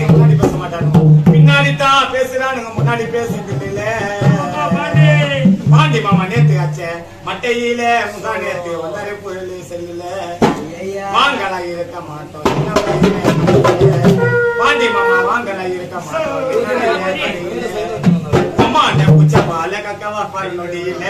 முன்னாடி பேச மாட்டானுங்க, பின்னாடி தான் பேசுறானுங்க, முன்னாடி பேசுறது இல்ல. பாண்டி மாமா நேத்து ஆச்சே மட்டையில முந்தா நேத்து வந்தாரு பொருள் செல்லுல வாங்கலா இருக்க மாட்டோம். பாண்டி மாமா வாங்கலா இருக்க மாட்டோம். அம்மா புச்ச பால கக்கவா பாரு நொடியில